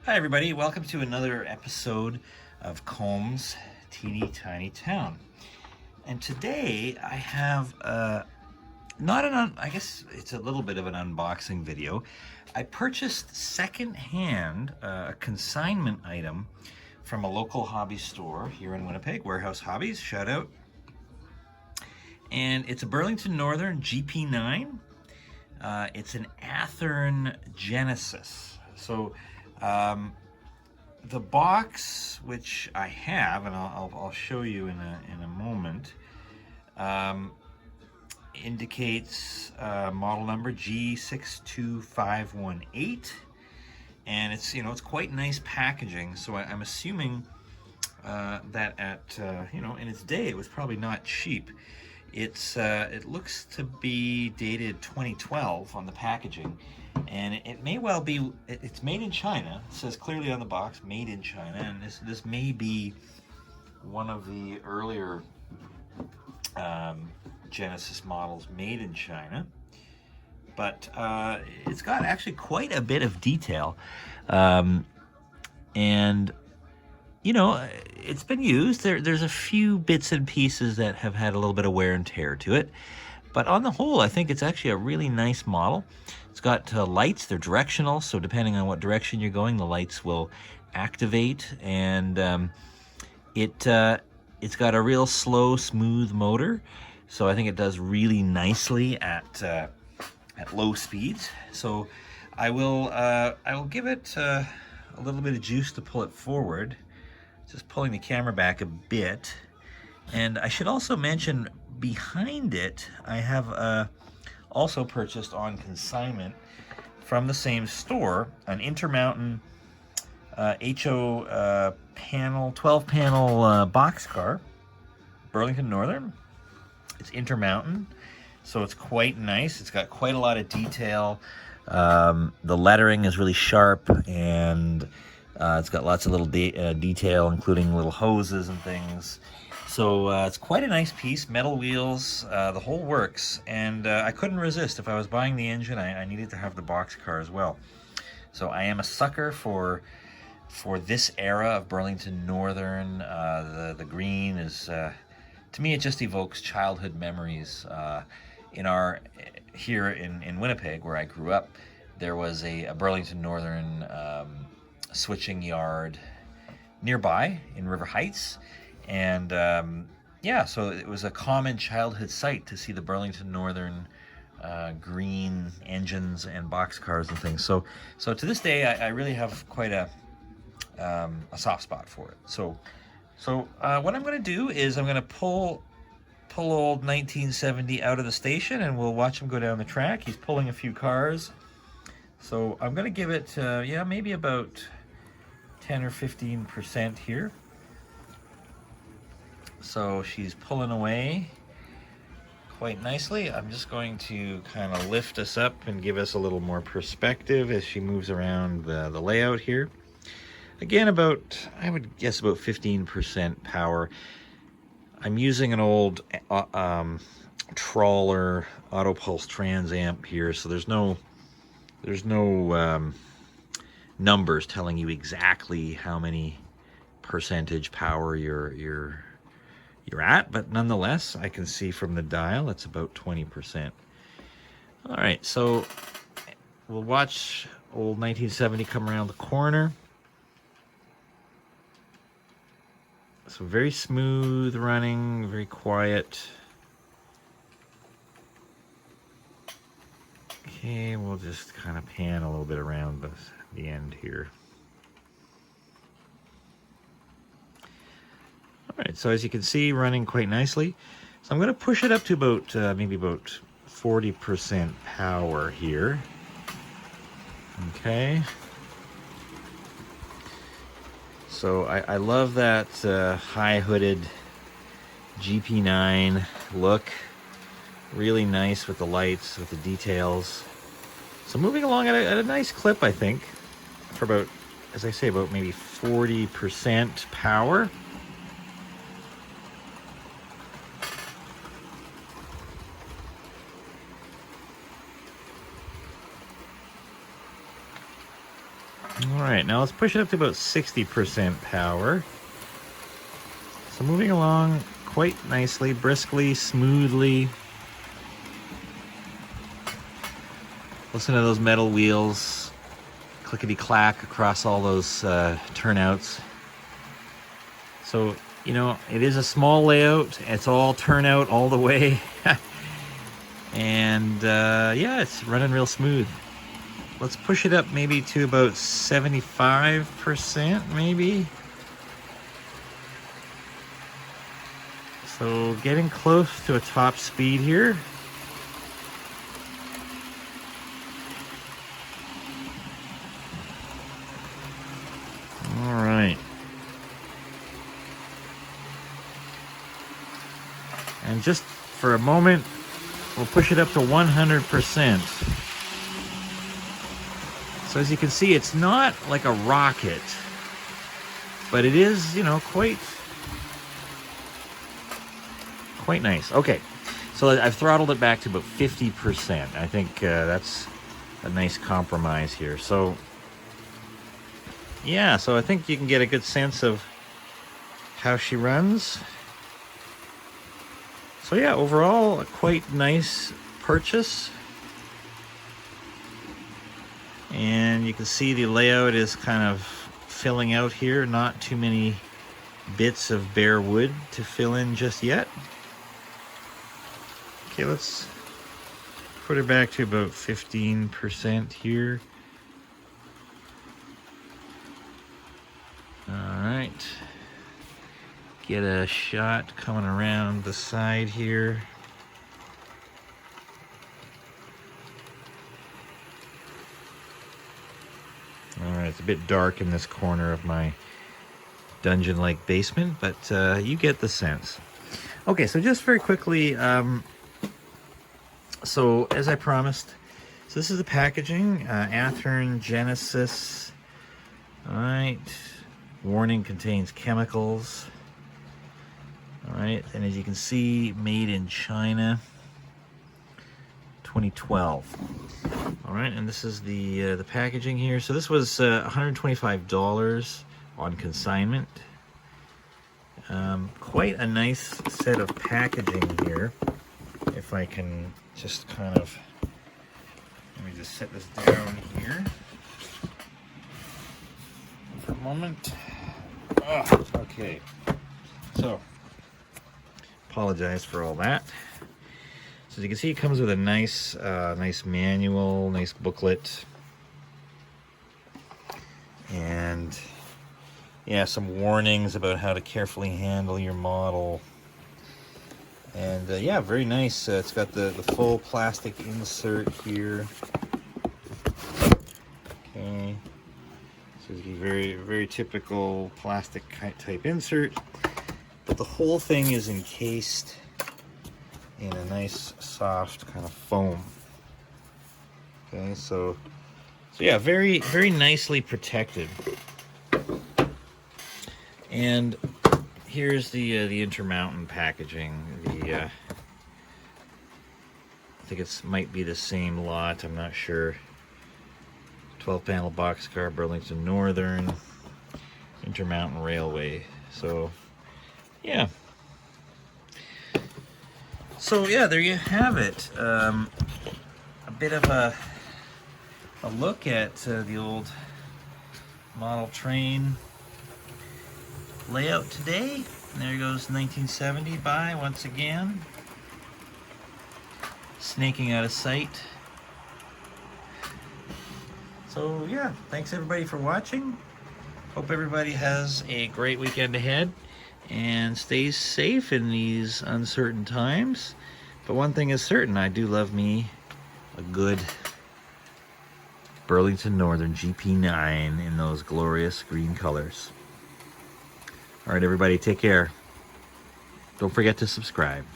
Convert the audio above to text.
Hi everybody, welcome to another episode of Kohm's Teeny Tiny Town. And today I have I guess it's a little bit of an unboxing video. I purchased second-hand a consignment item from a local hobby store here in Winnipeg, Warehouse Hobbies, shout out. And it's a Burlington Northern GP9. It's an Athearn Genesis. So the box, which I have, and I'll show you in a moment, indicates model number G62518, and it's quite nice packaging. So I'm assuming that at in its day it was probably not cheap. It looks to be dated 2012 on the packaging, and it may well be. It's made in China. It says clearly on the box, "Made in China," and this may be one of the earlier Genesis models made in China. But it's got actually quite a bit of detail, and it's been used. There's a few bits and pieces that have had a little bit of wear and tear to it, but on the whole, I think it's actually a really nice model. It's got lights. They're directional, so depending on what direction you're going, the lights will activate, and it's got a real slow, smooth motor, so I think it does really nicely at low speeds. So I will give it a little bit of juice to pull it forward. Just pulling the camera back a bit. And I should also mention, behind it, I have also purchased on consignment from the same store an Intermountain HO panel, 12 panel boxcar, Burlington Northern. It's Intermountain, so it's quite nice. It's got quite a lot of detail. The lettering is really sharp, and it's got lots of little detail, including little hoses and things. So it's quite a nice piece. Metal wheels, the whole works. And I couldn't resist. If I was buying the engine, I needed to have the boxcar as well. So I am a sucker for this era of Burlington Northern. The green is, to me, it just evokes childhood memories. Here in Winnipeg, where I grew up, there was a Burlington Northern switching yard nearby in River Heights, and so it was a common childhood sight to see the Burlington Northern green engines and boxcars and things. So to this day, I really have quite a soft spot for it. So what I'm going to do is I'm going to pull old 1970 out of the station, and we'll watch him go down the track. He's pulling a few cars, so I'm going to give it maybe about 10 or 15% here. So she's pulling away quite nicely. I'm just going to kind of lift us up and give us a little more perspective as she moves around the layout here. Again, I would guess about 15% power. I'm using an old Trawler Auto Pulse Trans Amp here, so there's no numbers telling you exactly how many percentage power you're at, but nonetheless, I can see from the dial it's about 20%. All right, so we'll watch old 1970 come around the corner. So very smooth running, very quiet. Okay, we'll just kind of pan a little bit around the end here. All right, so as you can see, running quite nicely. So I'm going to push it up to about maybe about 40% power here. Okay. So I love that high-hooded GP9 look. Really nice with the lights, with the details. So moving along at a nice clip, I think, for about, as I say, about maybe 40% power. All right, now let's push it up to about 60% power. So moving along quite nicely, briskly, smoothly. Listen to those metal wheels clickety-clack across all those turnouts. So, you know, it is a small layout. It's all turnout all the way. And yeah, it's running real smooth. Let's push it up maybe to about 75%, maybe. So getting close to a top speed here. All right. And just for a moment, we'll push it up to 100%. So as you can see, it's not like a rocket, but it is, you know, quite nice. Okay, so I've throttled it back to about 50%. I think that's a nice compromise here. So yeah, so I think you can get a good sense of how she runs. So yeah, overall, a quite nice purchase. And you can see the layout is kind of filling out here. Not too many bits of bare wood to fill in just yet. Okay, let's put it back to about 15% here. All right. Get a shot coming around the side here. All right, it's a bit dark in this corner of my dungeon-like basement, but you get the sense. Okay, so just very quickly, so as I promised, so this is the packaging, Athearn Genesis. All right, warning, contains chemicals. All right, and as you can see, made in China, 2012. All right, and this is the packaging here. So this was $125 on consignment. Quite a nice set of packaging here. If I can just kind of, let me just set this down here for a moment. Oh, okay, so apologize for all that. So as you can see, it comes with a nice nice manual, nice booklet, and yeah, some warnings about how to carefully handle your model. And yeah, very nice. It's got the full plastic insert here. Okay, so it's a very typical plastic type insert, but the whole thing is encased in a nice soft kind of foam. Okay, so yeah, very nicely protected. And here's the Intermountain packaging. I think it's might be the same lot, I'm not sure. 12-panel boxcar, Burlington Northern, Intermountain Railway. So yeah. So yeah, there you have it. A bit of a look at the old model train layout today. And there goes 1970 by once again, snaking out of sight. So yeah, thanks everybody for watching. Hope everybody has a great weekend ahead and stays safe in these uncertain times. But one thing is certain, I do love me a good Burlington Northern GP9 in those glorious green colors. All right, everybody, take care. Don't forget to subscribe.